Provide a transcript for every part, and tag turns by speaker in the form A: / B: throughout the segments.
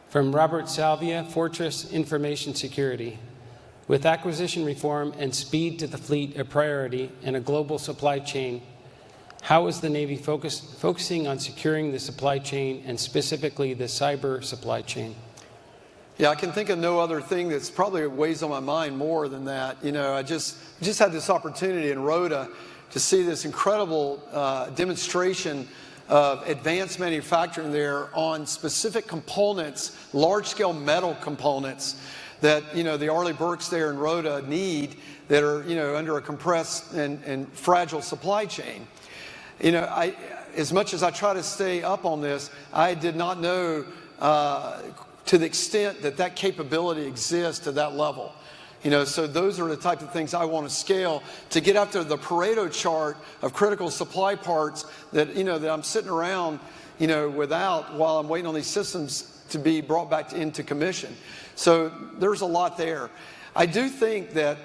A: From Robert Salvia, Fortress Information Security. With acquisition reform and speed to the fleet a priority in a global supply chain, how is the Navy focusing on securing the supply chain and specifically the cyber supply chain?
B: Yeah, I can think of no other thing that's probably weighs on my mind more than that. You know, I just had this opportunity in Rhoda to see this incredible demonstration of advanced manufacturing there on specific components, large-scale metal components that, you know, the Arleigh Burkes there in Rhoda need that are, you know, under a compressed and fragile supply chain. You know, as much as I try to stay up on this, I did not know to the extent that that capability exists to that level. You know, so those are the type of things I want to scale to get after the Pareto chart of critical supply parts that, you know, that I'm sitting around, you know, without while I'm waiting on these systems to be brought back into commission. So there's a lot there. I do think that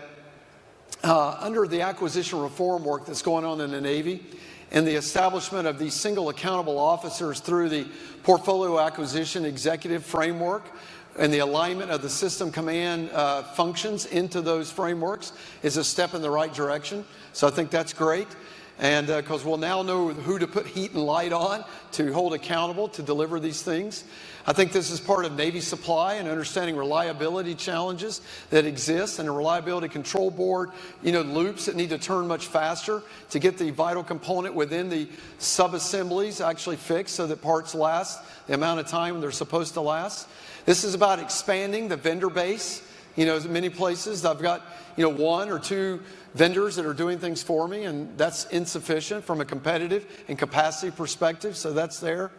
B: under the acquisition reform work that's going on in the Navy and the establishment of these single accountable officers through the portfolio acquisition executive framework, and the alignment of the system command functions into those frameworks is a step in the right direction. So I think that's great. And because we'll now know who to put heat and light on to hold accountable to deliver these things. I think this is part of Navy supply and understanding reliability challenges that exist and a reliability control board, you know, loops that need to turn much faster to get the vital component within the sub-assemblies actually fixed so that parts last the amount of time they're supposed to last. This is about expanding the vendor base. You know, in many places I've got, you know, 1 or 2 vendors that are doing things for me, and that's insufficient from a competitive and capacity perspective, so that's there.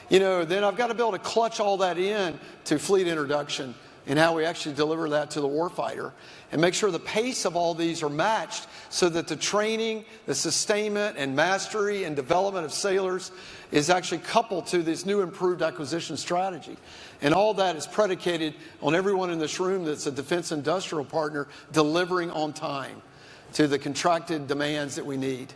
B: You know, then I've got to be able to clutch all that in to fleet introduction and how we actually deliver that to the warfighter and make sure the pace of all these are matched so that the training, the sustainment and mastery and development of sailors is actually coupled to this new improved acquisition strategy. And all that is predicated on everyone in this room that's a defense industrial partner delivering on time to the contracted demands that we need.